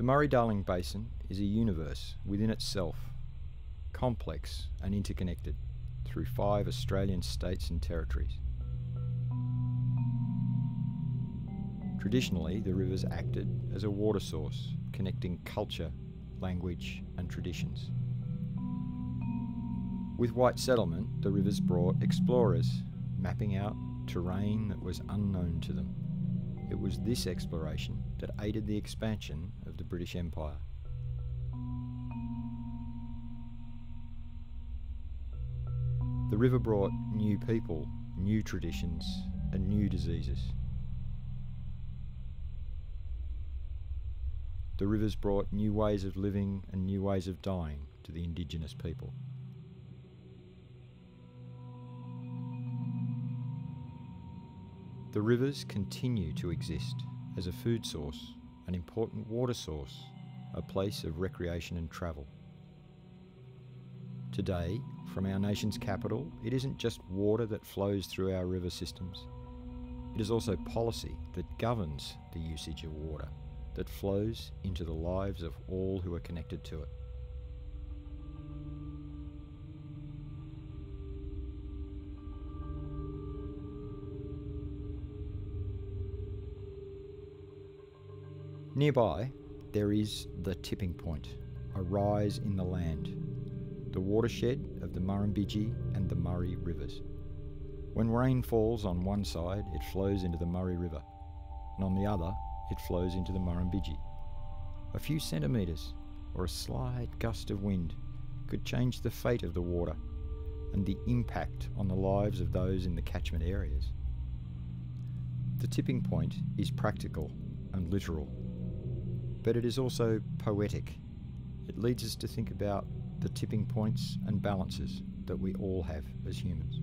The Murray-Darling Basin is a universe within itself, complex and interconnected through 5 Australian states and territories. Traditionally, the rivers acted as a water source, connecting culture, language and traditions. With white settlement, the rivers brought explorers, mapping out terrain that was unknown to them. It was this exploration that aided the expansion of the British Empire. The river brought new people, new traditions, and new diseases. The rivers brought new ways of living and new ways of dying to the indigenous people. The rivers continue to exist as a food source, an important water source, a place of recreation and travel. Today, from our nation's capital, it isn't just water that flows through our river systems. It is also policy that governs the usage of water, that flows into the lives of all who are connected to it. Nearby, there is the tipping point, a rise in the land, the watershed of the Murrumbidgee and the Murray rivers. When rain falls on one side, it flows into the Murray River, and on the other, it flows into the Murrumbidgee. A few centimetres or a slight gust of wind could change the fate of the water and the impact on the lives of those in the catchment areas. The tipping point is practical and literal, but it is also poetic. It leads us to think about the tipping points and balances that we all have as humans.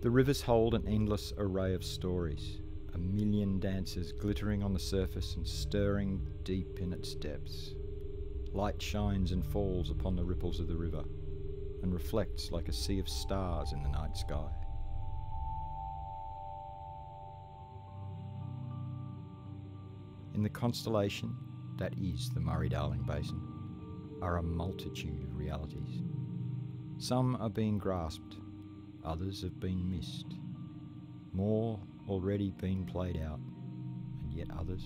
The rivers hold an endless array of stories, a million dances glittering on the surface and stirring deep in its depths. Light shines and falls upon the ripples of the river and reflects like a sea of stars in the night sky. In the constellation that is the Murray-Darling Basin are a multitude of realities. Some are being grasped, others have been missed, more already been played out, and yet others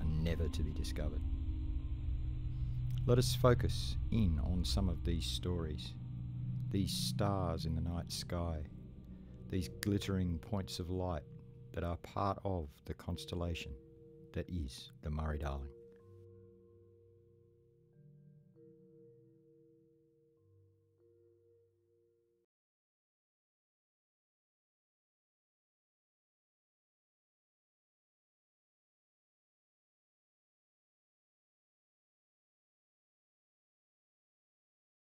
are never to be discovered. Let us focus in on some of these stories, these stars in the night sky, these glittering points of light that are part of the constellation that is the Murray-Darling.